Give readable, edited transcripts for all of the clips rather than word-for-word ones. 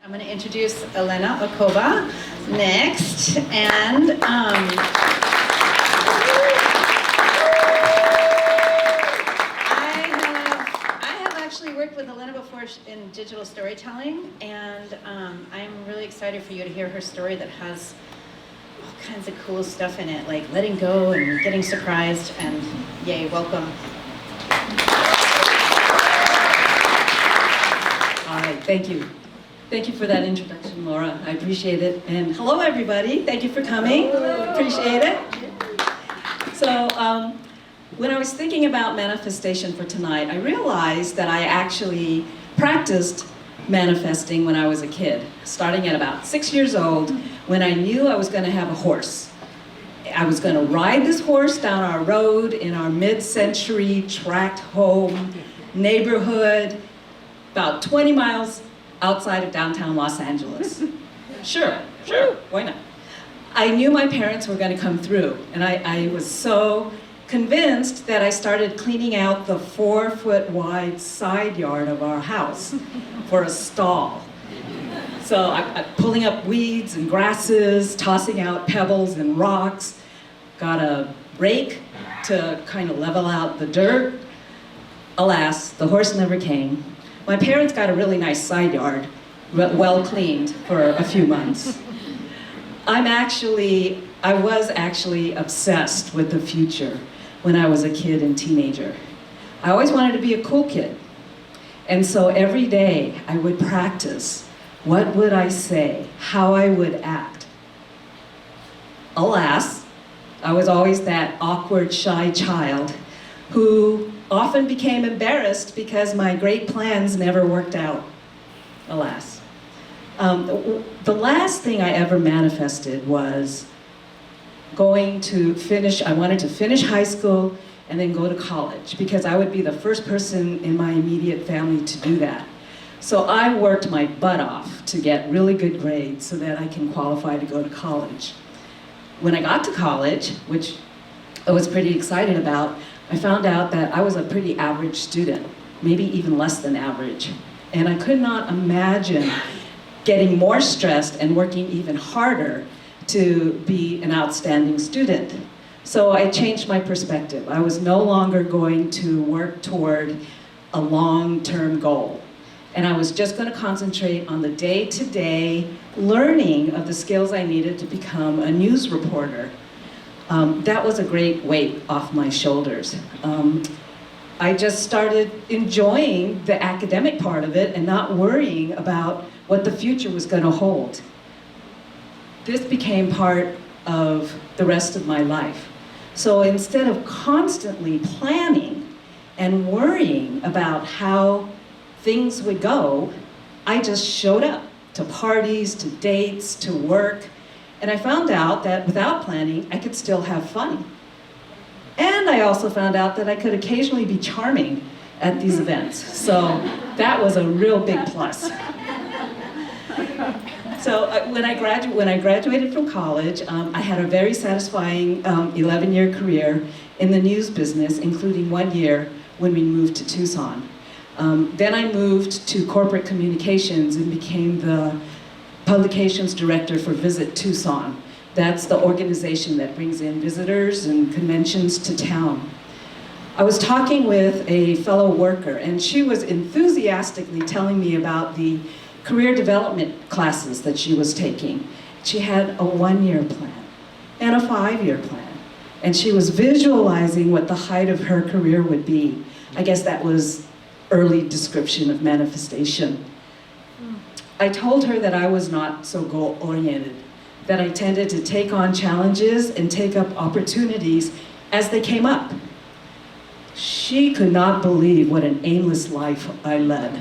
I'm going to introduce Elena Acoba next, and I have actually worked with Elena before in digital storytelling, and I'm really excited for you to hear her story that has all kinds of cool stuff in it, like letting go and getting surprised, and yay, welcome. All right, thank you. Thank you for that introduction, Laura. I appreciate it. And hello, everybody. Thank you for coming. Appreciate it. So, when I was thinking about manifestation for tonight, I realized that I actually practiced manifesting when I was a kid, starting at about 6 years old, when I knew I was going to have a horse. I was going to ride this horse down our road in our mid-century tract home neighborhood, about 20 miles outside of downtown Los Angeles. Sure, why not? I knew my parents were going to come through, and I was so convinced that I started cleaning out the 4-foot wide side yard of our house for a stall. So I'm pulling up weeds and grasses, tossing out pebbles and rocks, got a rake to kind of level out the dirt. Alas, the horse never came. My parents got a really nice side yard, well cleaned for a few months. I was actually obsessed with the future when I was a kid and teenager. I always wanted to be a cool kid. And so every day I would practice what would I say, how I would act. Alas, I was always that awkward, shy child who often became embarrassed because my great plans never worked out, alas. The last thing I ever manifested was I wanted to finish high school and then go to college, because I would be the first person in my immediate family to do that. So I worked my butt off to get really good grades so that I can qualify to go to college. When I got to college, which I was pretty excited about, I found out that I was a pretty average student, maybe even less than average. And I could not imagine getting more stressed and working even harder to be an outstanding student. So I changed my perspective. I was no longer going to work toward a long-term goal. And I was just going to concentrate on the day-to-day learning of the skills I needed to become a news reporter. That was a great weight off my shoulders. I just started enjoying the academic part of it and not worrying about what the future was going to hold. This became part of the rest of my life. So instead of constantly planning and worrying about how things would go, I just showed up to parties, to dates, to work. And I found out that without planning, I could still have fun. And I also found out that I could occasionally be charming at these events. So that was a real big plus. So when I graduated from college, I had a very satisfying 11-year career in the news business, including 1 year when we moved to Tucson. Then I moved to corporate communications and became the publications director for Visit Tucson. That's the organization that brings in visitors and conventions to town. I was talking with a fellow worker, and she was enthusiastically telling me about the career development classes that she was taking. She had a 1-year plan and a 5-year plan, and she was visualizing what the height of her career would be. I guess that was early description of manifestation. I told her that I was not so goal-oriented, that I tended to take on challenges and take up opportunities as they came up. She could not believe what an aimless life I led.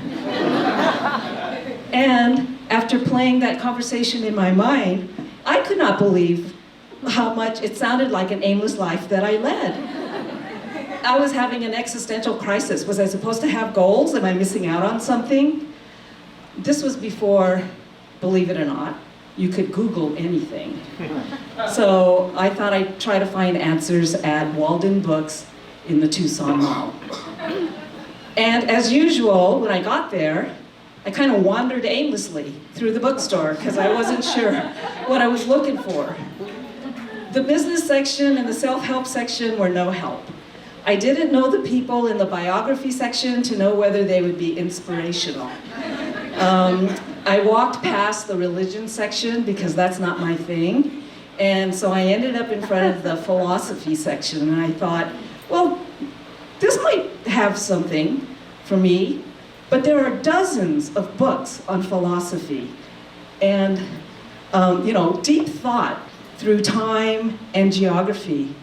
And after playing that conversation in my mind, I could not believe how much it sounded like an aimless life that I led. I was having an existential crisis. Was I supposed to have goals? Am I missing out on something? This was before, believe it or not, you could Google anything. So I thought I'd try to find answers at Walden Books in the Tucson Mall. And as usual, when I got there, I kind of wandered aimlessly through the bookstore because I wasn't sure what I was looking for. The business section and the self-help section were no help. I didn't know the people in the biography section to know whether they would be inspirational. I walked past the religion section because that's not my thing. And so I ended up in front of the philosophy section, and I thought, well, this might have something for me, but there are dozens of books on philosophy and, deep thought through time and geography.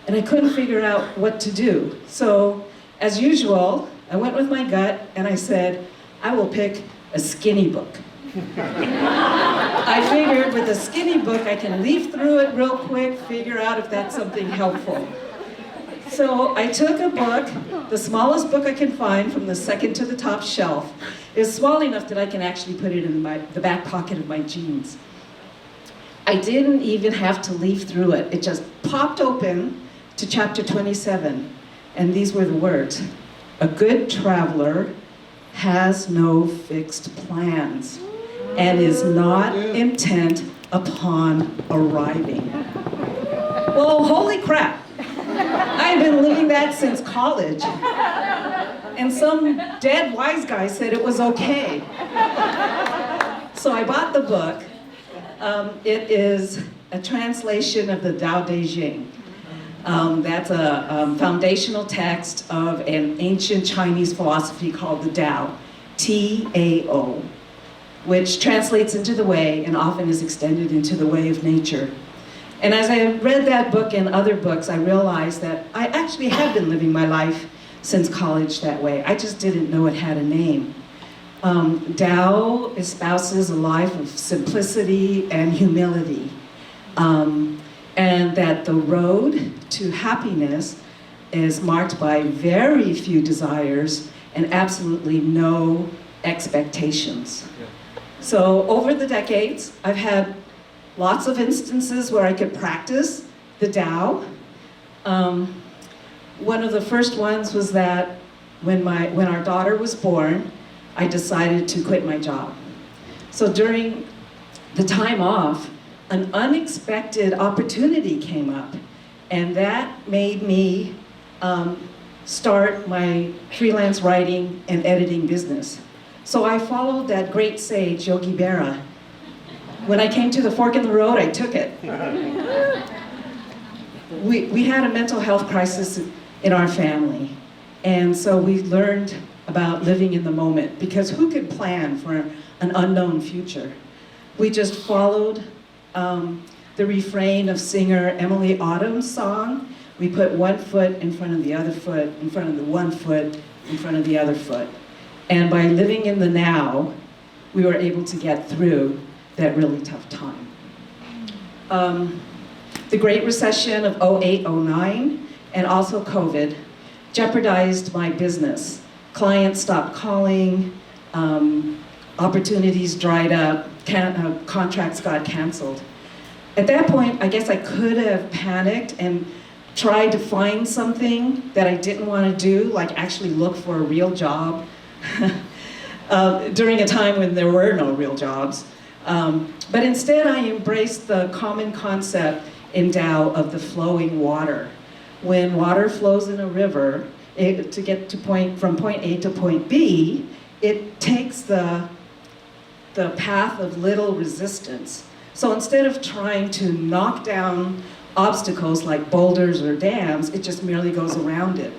And I couldn't figure out what to do. So, as usual, I went with my gut and I said, I will pick a skinny book. I figured with a skinny book, I can leaf through it real quick, figure out if that's something helpful. So I took a book, the smallest book I can find from the second to the top shelf. It's small enough that I can actually put it in the back pocket of my jeans. I didn't even have to leaf through it. It just popped open to chapter 27, and these were the words. A good traveler has no fixed plans and is not intent upon arriving. Well, holy crap. I've been living that since college. And some dead wise guy said it was okay. So I bought the book. It is a translation of the Tao Te Ching. That's a foundational text of an ancient Chinese philosophy called the Tao, T-A-O, which translates into the way and often is extended into the way of nature. And as I read that book and other books, I realized that I actually have been living my life since college that way. I just didn't know it had a name. Tao espouses a life of simplicity and humility. And that the road to happiness is marked by very few desires and absolutely no expectations. Yeah. So over the decades, I've had lots of instances where I could practice the Tao. One of the first ones was that when our daughter was born, I decided to quit my job. So during the time off, an unexpected opportunity came up, and that made me start my freelance writing and editing business. So I followed that great sage, Yogi Berra. When I came to the fork in the road, I took it. We had a mental health crisis in our family, and so we learned about living in the moment, because who could plan for an unknown future? We just followed the refrain of singer Emily Autumn's song. We put one foot in front of the other foot, in front of the one foot, in front of the other foot. And by living in the now, we were able to get through that really tough time. The Great Recession of 08-09 and also COVID jeopardized my business. Clients stopped calling, opportunities dried up, contracts got canceled. At that point, I guess I could have panicked and tried to find something that I didn't want to do, like actually look for a real job during a time when there were no real jobs. But instead, I embraced the common concept in Tao of the flowing water. When water flows in a river, to get from point A to point B, it takes the path of little resistance. So instead of trying to knock down obstacles like boulders or dams, it just merely goes around it.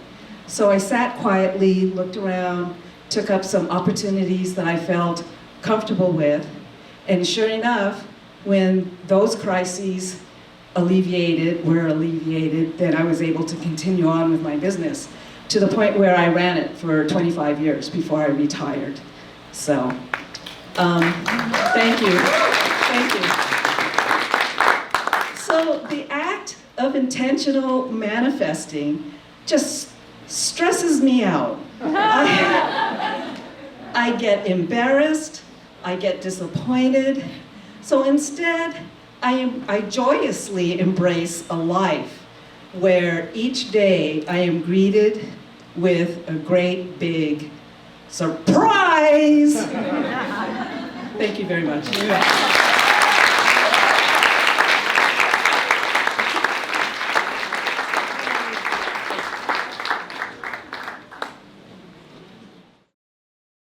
So I sat quietly, looked around, took up some opportunities that I felt comfortable with, and sure enough, when those crises were alleviated, then I was able to continue on with my business to the point where I ran it for 25 years before I retired. So, thank you. Thank you. So the act of intentional manifesting just stresses me out. I get embarrassed, I get disappointed. So instead, I joyously embrace a life where each day I am greeted with a great big Surprise! Thank you very much.